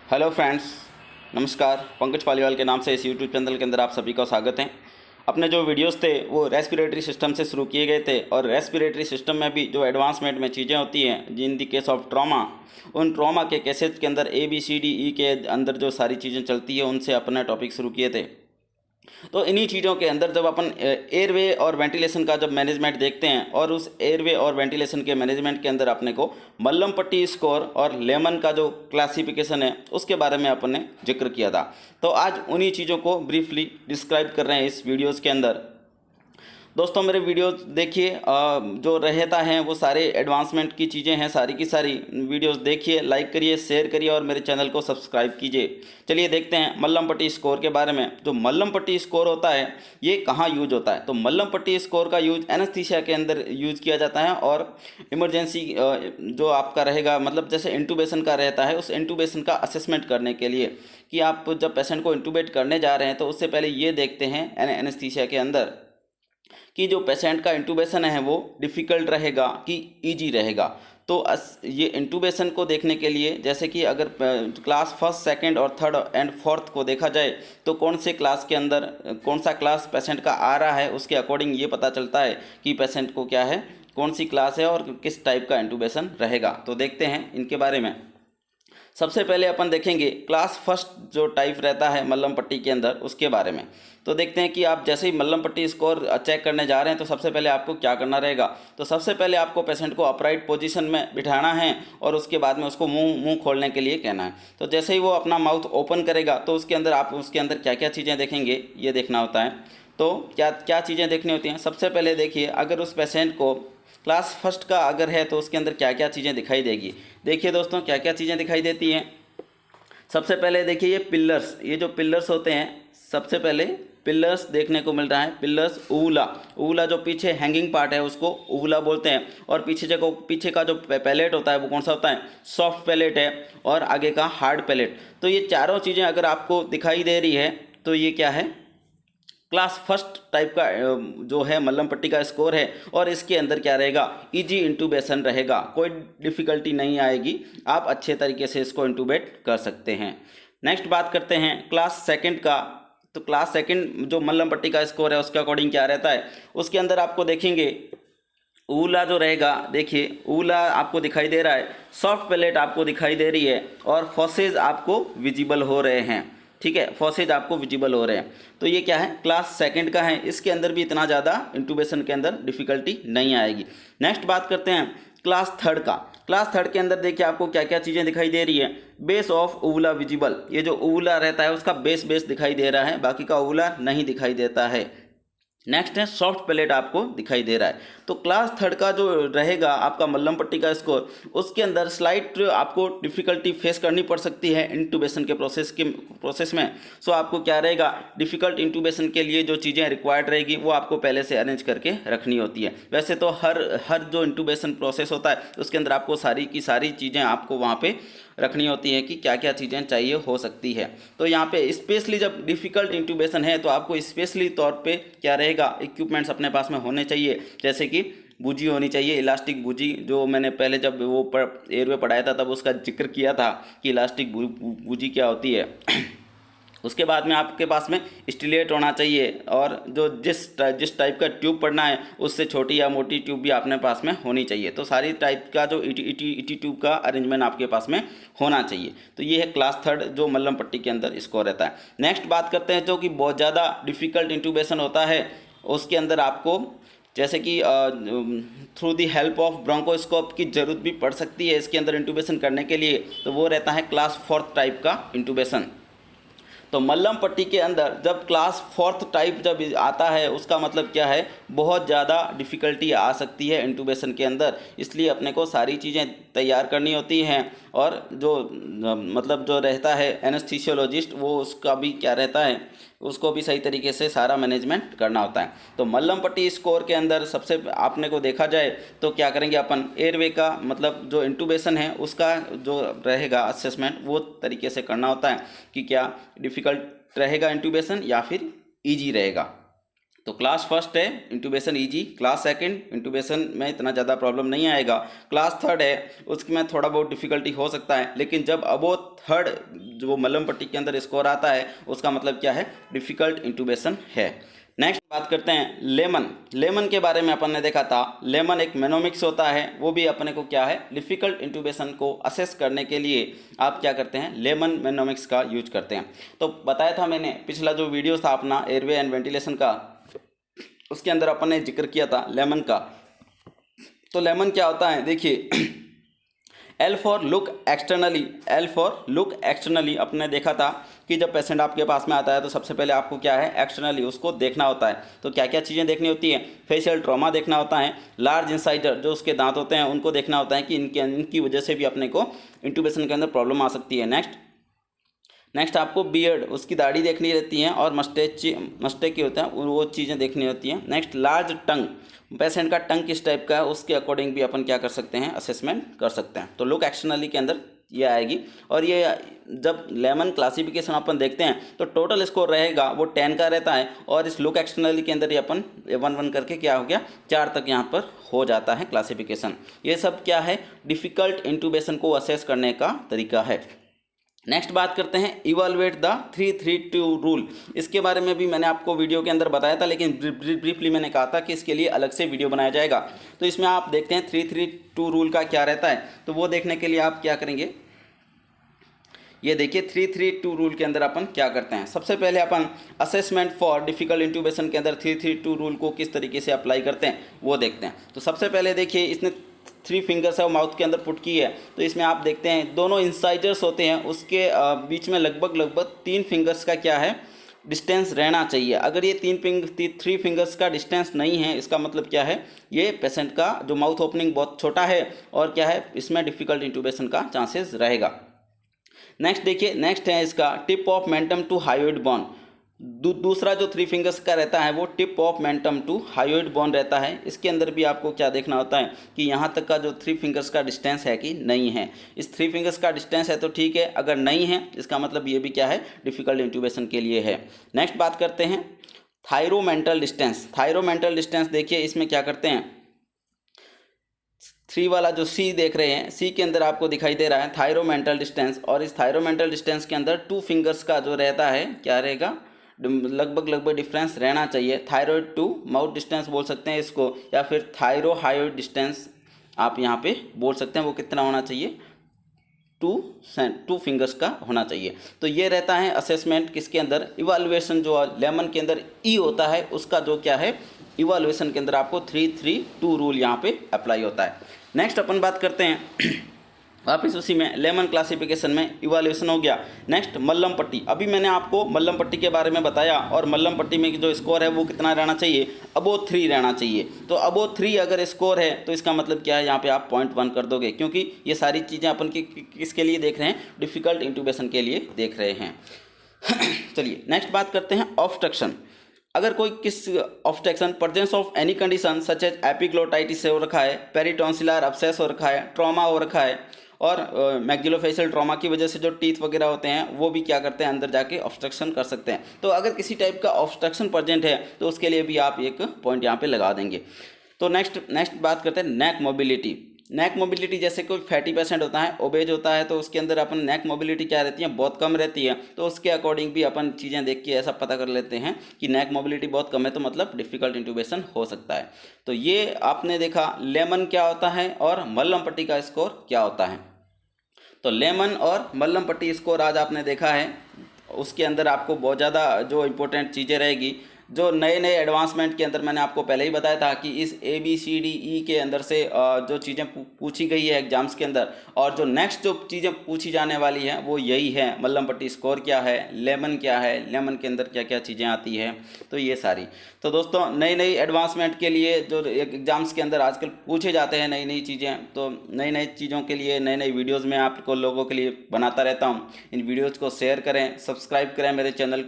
Hello friends, नमस्कार। पंकज पालीवाल के नाम से इस यूट्यूब चैनल के अंदर आप सभी का स्वागत है। अपने जो वीडियोस थे वो रेस्पिरेटरी सिस्टम से शुरू किए गए थे और रेस्पिरेटरी सिस्टम में भी जो एडवांसमेंट में चीज़ें होती हैं जिन दी केस ऑफ ट्रॉमा, उन ट्रॉमा के केसेज के अंदर ABCDE के अंदर जो सारी चीज़ें चलती है उनसे अपना टॉपिक शुरू किए थे। तो इन्हीं चीज़ों के अंदर जब अपन एयरवे और वेंटिलेशन का जब मैनेजमेंट देखते हैं और उस एयरवे और वेंटिलेशन के मैनेजमेंट के अंदर अपने को मल्लम पट्टी स्कोर और लेमन का जो क्लासिफिकेशन है उसके बारे में अपन ने जिक्र किया था। तो आज उन्हीं चीज़ों को ब्रीफली डिस्क्राइब कर रहे हैं इस वीडियोज़ के अंदर। दोस्तों मेरे वीडियोस देखिए, जो रहता है वो सारे एडवांसमेंट की चीज़ें हैं, सारी की सारी वीडियोस देखिए, लाइक करिए, शेयर करिए और मेरे चैनल को सब्सक्राइब कीजिए। चलिए देखते हैं मल्लम पट्टी स्कोर के बारे में। जो मल्लम पट्टी स्कोर होता है ये कहाँ यूज होता है? तो मल्लम पट्टी स्कोर का यूज एनेस्थीसिया के अंदर यूज किया जाता है और इमरजेंसी जो आपका रहेगा, मतलब जैसे इंटूबेशन का रहता है, उस इंटूबेशन का असेसमेंट करने के लिए कि आप जब पेशेंट को इंटूबेट करने जा रहे हैं तो उससे पहले ये देखते हैं एनेस्थीसिया के अंदर कि जो पेशेंट का इंटूबेशन है वो डिफ़िकल्ट रहेगा कि इजी रहेगा। तो ये इंटूबेशन को देखने के लिए, जैसे कि अगर क्लास फर्स्ट, सेकंड और थर्ड एंड फोर्थ को देखा जाए तो कौन से क्लास के अंदर कौन सा क्लास पेशेंट का आ रहा है उसके अकॉर्डिंग ये पता चलता है कि पेशेंट को क्या है, कौन सी क्लास है और किस टाइप का इंटूबेशन रहेगा। तो देखते हैं इनके बारे में। सबसे पहले अपन देखेंगे क्लास फर्स्ट जो टाइप रहता है मल्लम पट्टी के अंदर उसके बारे में। तो देखते हैं कि आप जैसे ही मल्लम पट्टी स्कोर चेक करने जा रहे हैं तो सबसे पहले आपको क्या करना रहेगा। तो सबसे पहले आपको पेशेंट को अपराइट पोजीशन में बिठाना है और उसके बाद में उसको मुंह खोलने के लिए कहना है। तो जैसे ही वो अपना माउथ ओपन करेगा तो उसके अंदर आप उसके अंदर क्या क्या चीज़ें देखेंगे ये देखना होता है। तो क्या क्या चीज़ें देखनी होती हैं? सबसे पहले देखिए, अगर उस पेशेंट को क्लास फर्स्ट का अगर है तो उसके अंदर क्या क्या चीज़ें दिखाई देगी। देखिए दोस्तों, क्या क्या चीज़ें दिखाई देती हैं। सबसे पहले देखिए ये पिलर्स, ये जो पिलर्स होते हैं, सबसे पहले पिलर्स देखने को मिल रहा है। पिलर्स ऊला जो पीछे हैंगिंग पार्ट है उसको ऊला बोलते हैं और पीछे का जो पैलेट होता है वो कौन सा होता है? सॉफ्ट पैलेट है और आगे का हार्ड पैलेट। तो ये चारों चीज़ें अगर आपको दिखाई दे रही है तो ये क्या है? क्लास फर्स्ट टाइप का जो है मल्लम पट्टी का स्कोर है और इसके अंदर क्या रहेगा? इजी इंटूबेशन रहेगा, कोई डिफ़िकल्टी नहीं आएगी, आप अच्छे तरीके से इसको इंटूबेट कर सकते हैं। नेक्स्ट बात करते हैं क्लास सेकंड का। तो क्लास सेकंड जो मल्लम पट्टी का स्कोर है उसके अकॉर्डिंग क्या रहता है? उसके अंदर आपको देखेंगे ऊला जो रहेगा, देखिए ऊला आपको दिखाई दे रहा है, सॉफ्ट पैलेट आपको दिखाई दे रही है और फॉसेज आपको विजिबल हो रहे हैं। ठीक है, फॉसेज आपको विजिबल हो रहे हैं। तो ये क्या है? क्लास सेकंड का है। इसके अंदर भी इतना ज़्यादा इंटूबेशन के अंदर डिफ़िकल्टी नहीं आएगी। नेक्स्ट बात करते हैं क्लास थर्ड का। क्लास थर्ड के अंदर देखिए आपको क्या क्या चीज़ें दिखाई दे रही है। बेस ऑफ ऊला विजिबल, ये जो ऊला रहता है उसका बेस दिखाई दे रहा है, बाकी का ऊला नहीं दिखाई देता है। नेक्स्ट है सॉफ्ट पैलेट आपको दिखाई दे रहा है। तो क्लास थर्ड का जो रहेगा आपका मल्लम पट्टी का स्कोर, उसके अंदर स्लाइट आपको डिफ़िकल्टी फेस करनी पड़ सकती है इंटूबेशन के प्रोसेस में। सो आपको क्या रहेगा? डिफ़िकल्ट इंटूबेशन के लिए जो चीज़ें रिक्वायर्ड रहेगी वो आपको पहले से अरेंज करके रखनी होती है। वैसे तो हर जो इंटूबेशन प्रोसेस होता है उसके अंदर आपको सारी की सारी चीज़ें आपको वहाँ पे रखनी होती है कि क्या क्या चीज़ें चाहिए हो सकती है। तो यहाँ पे स्पेशली जब डिफ़िकल्ट इंटूबेशन है तो आपको स्पेशली तौर पे क्या रहेगा? इक्विपमेंट्स अपने पास में होने चाहिए, जैसे कि बूजी होनी चाहिए, इलास्टिक बूजी, जो मैंने पहले जब वो एयरवे पढ़ाया था तब उसका जिक्र किया था कि इलास्टिक बूजी क्या होती है। उसके बाद में आपके पास में स्टिलेट होना चाहिए और जो जिस टाइप का ट्यूब पड़ना है उससे छोटी या मोटी ट्यूब भी अपने पास में होनी चाहिए। तो सारी टाइप का जो इटी ट्यूब का अरेंजमेंट आपके पास में होना चाहिए। तो ये है क्लास थर्ड जो मल्लम पट्टी के अंदर स्कोर रहता है। नेक्स्ट बात करते हैं जो कि बहुत ज़्यादा डिफ़िकल्ट इंटूबेशन होता है, उसके अंदर आपको जैसे कि through the help of bronchoscope की ज़रूरत भी पड़ सकती है इसके अंदर इंटूबेशन करने के लिए। तो वो रहता है क्लास फोर्थ टाइप का इंटूबेशन। तो मल्लम पट्टी के अंदर जब क्लास फोर्थ टाइप जब आता है उसका मतलब क्या है? बहुत ज़्यादा डिफ़िकल्टी आ सकती है इंटूबेशन के अंदर, इसलिए अपने को सारी चीज़ें तैयार करनी होती हैं और जो मतलब जो रहता है एनेस्थीसियोलॉजिस्ट वो उसका भी क्या रहता है, उसको भी सही तरीके से सारा मैनेजमेंट करना होता है। तो मल्लम पट्टी स्कोर के अंदर सबसे आपने को देखा जाए तो क्या करेंगे अपन? एयरवे का मतलब जो इंटूबेशन है उसका जो रहेगा असेसमेंट वो तरीके से करना होता है कि क्या डिफ़िकल्ट रहेगा इंटूबेशन या फिर ईजी रहेगा। तो क्लास फर्स्ट है इंटूबेशन इजी, क्लास सेकंड इंटूबेशन में इतना ज़्यादा प्रॉब्लम नहीं आएगा, क्लास थर्ड है उसमें थोड़ा बहुत डिफिकल्टी हो सकता है, लेकिन जब अबो थर्ड जो मलहम पट्टी के अंदर स्कोर आता है उसका मतलब क्या है, डिफ़िकल्ट इंटूबेशन है। नेक्स्ट बात करते हैं लेमन। लेमन के बारे में अपन ने देखा था, लेमन एक मेनोमिक्स होता है, वो भी अपने को क्या है, डिफ़िकल्ट इंटूबेशन को असेस करने के लिए आप क्या करते हैं, लेमन मेनोमिक्स का यूज करते हैं। तो बताया था मैंने पिछला जो वीडियो था अपना एयरवे एंड वेंटिलेशन का, उसके अंदर अपन ने जिक्र किया था लेमन का। तो लेमन क्या होता है, देखिए L for look externally, L for look externally अपने देखा था कि जब पेशेंट आपके पास में आता है तो सबसे पहले आपको क्या है, एक्सटर्नली उसको देखना होता है। तो क्या क्या चीज़ें देखनी होती है, फेशियल ट्रॉमा देखना होता है, लार्ज इंसाइडर जो उसके दांत होते हैं उनको देखना होता है कि इनकी वजह से भी अपने को इंटूबेशन के अंदर प्रॉब्लम आ सकती है। नेक्स्ट आपको बियर्ड, उसकी दाढ़ी देखनी रहती है, और मस्टेक की होता है वो चीज़ें देखनी होती हैं। नेक्स्ट लार्ज टंग, पेशेंट का टंग किस टाइप का है उसके अकॉर्डिंग भी अपन क्या कर सकते हैं, असेसमेंट कर सकते हैं। तो लुक एक्सटर्नली के अंदर ये आएगी। और ये जब लेमन क्लासिफिकेशन अपन देखते हैं तो टोटल स्कोर रहेगा वो 10 का रहता है, और इस लुक एक्सटर्नली के अंदर ये अपन 1-1 करके क्या हो गया, 4 तक यहाँ पर हो जाता है क्लासिफिकेशन। ये सब क्या है, डिफ़िकल्ट इंटूबेशन को असेस करने का तरीका है। नेक्स्ट बात करते हैं इवैल्यूएट द 3-3-2 रूल। इसके बारे में भी मैंने आपको वीडियो के अंदर बताया था, लेकिन ब्रीफली मैंने कहा था कि इसके लिए अलग से वीडियो बनाया जाएगा। तो इसमें आप देखते हैं 3-3-2 रूल का क्या रहता है। तो वो देखने के लिए आप क्या करेंगे, ये देखिए 3-3-2 रूल के अंदर अपन क्या करते हैं। सबसे पहले अपन असेसमेंट फॉर डिफ़िकल्ट इंटूबेशन के अंदर 3-3-2 रूल को किस तरीके से अप्लाई करते हैं वो देखते हैं। तो सबसे पहले देखिए इसने 3 फिंगर्स है वो माउथ के अंदर पुट की है, तो इसमें आप देखते हैं दोनों इंसाइजर्स होते हैं उसके बीच में लगभग 3 फिंगर्स का क्या है, डिस्टेंस रहना चाहिए। अगर ये 3 फिंगर्स का डिस्टेंस नहीं है, इसका मतलब क्या है, ये पेशेंट का जो माउथ ओपनिंग बहुत छोटा है और क्या है, इसमें डिफ़िकल्ट इंटूबेशन का चांसेस रहेगा। नेक्स्ट देखिए, नेक्स्ट है इसका tip of mentum to hyoid bone. दूसरा जो 3 फिंगर्स का रहता है वो tip of mentum to hyoid bone रहता है। इसके अंदर भी आपको क्या देखना होता है कि यहाँ तक का जो 3 फिंगर्स का डिस्टेंस है कि नहीं है। इस 3 फिंगर्स का डिस्टेंस है तो ठीक है, अगर नहीं है इसका मतलब ये भी क्या है, डिफ़िकल्ट इंटूबेशन के लिए है। नेक्स्ट बात करते हैं थायरोमेंटल डिस्टेंस। थायरोमेंटल डिस्टेंस देखिए इसमें क्या करते हैं, 3 वाला जो सी देख रहे हैं, सी के अंदर आपको दिखाई दे रहा है थायरोमेंटल डिस्टेंस, और इस थायरोमेंटल डिस्टेंस के अंदर 2 फिंगर्स का जो रहता है क्या रहेगा, लगभग डिफरेंस रहना चाहिए। थायरॉयड टू माउथ डिस्टेंस बोल सकते हैं इसको, या फिर थायरोहायोइड डिस्टेंस आप यहाँ पे बोल सकते हैं। वो कितना होना चाहिए, 2 फिंगर्स का होना चाहिए। तो ये रहता है असेसमेंट किसके अंदर, इवाल्युएशन जो लेमन के अंदर ई होता है उसका जो क्या है, इवाल्युएशन के अंदर आपको 3-3-2 रूल यहाँ पे अप्लाई होता है। नेक्स्ट अपन बात करते हैं वापिस उसी में लेमन क्लासिफिकेशन में इवाल्यूएशन हो गया। नेक्स्ट मल्लम पट्टी। अभी मैंने आपको मल्लम पट्टी के बारे में बताया, और मल्लम पट्टी में जो स्कोर है वो कितना रहना चाहिए, अबोव 3 रहना चाहिए। तो अबोव 3 अगर स्कोर है तो इसका मतलब क्या है, यहाँ पे आप 0.1 कर दोगे, क्योंकि ये सारी चीज़ें अपन किसके लिए देख रहे हैं, डिफ़िकल्ट इंटूबेशन के लिए देख रहे हैं। चलिए नेक्स्ट बात करते हैं ऑब्स्ट्रक्शन। अगर कोई किस obstruction, presence of any condition such as epiglottitis से हो रखा है, पेरिटॉन्सिलर अब्सेस हो रखा है, ट्रॉमा हो रखा है, और मैक्सिलोफेशियल ट्रॉमा की वजह से जो टीथ वगैरह होते हैं वो भी क्या करते हैं, अंदर जाके ऑब्स्ट्रक्शन कर सकते हैं। तो अगर किसी टाइप का ऑब्स्ट्रक्शन प्रेजेंट है तो उसके लिए भी आप एक पॉइंट यहाँ पे लगा देंगे। तो नेक्स्ट बात करते हैं नेक मोबिलिटी। नेक मोबिलिटी, जैसे कोई फैटी पेशेंट होता है, ओबेज होता है, तो उसके अंदर अपन नेक मोबिलिटी क्या रहती है, बहुत कम रहती है। तो उसके अकॉर्डिंग भी अपन चीज़ें देख के ऐसा पता कर लेते हैं कि नेक मोबिलिटी बहुत कम है तो मतलब डिफ़िकल्ट इंटूबेशन हो सकता है। तो ये आपने देखा लेमन क्या होता है और मल्लम पट्टी का स्कोर क्या होता है। तो लेमन और मल्लम पट्टी स्कोर आज आपने देखा है, उसके अंदर आपको बहुत ज़्यादा जो इम्पोर्टेंट चीज़ें रहेगी, जो नए एडवांसमेंट के अंदर मैंने आपको पहले ही बताया था कि इस ABCDE के अंदर से जो चीज़ें पूछी गई है एग्जाम्स के अंदर, और जो नेक्स्ट जो चीज़ें पूछी जाने वाली हैं वो यही है, मल्लम पट्टी स्कोर क्या है, लेमन क्या है, लेमन के अंदर क्या क्या चीज़ें आती हैं, तो ये सारी। तो दोस्तों नई एडवांसमेंट के लिए जो एग्ज़ाम्स के अंदर आजकल पूछे जाते हैं नई चीज़ें, तो नई चीज़ों के लिए नई वीडियोज़ मैं आपको लोगों के लिए बनाता रहता हूँ। इन वीडियोज़ को शेयर करें, सब्सक्राइब करें मेरे चैनल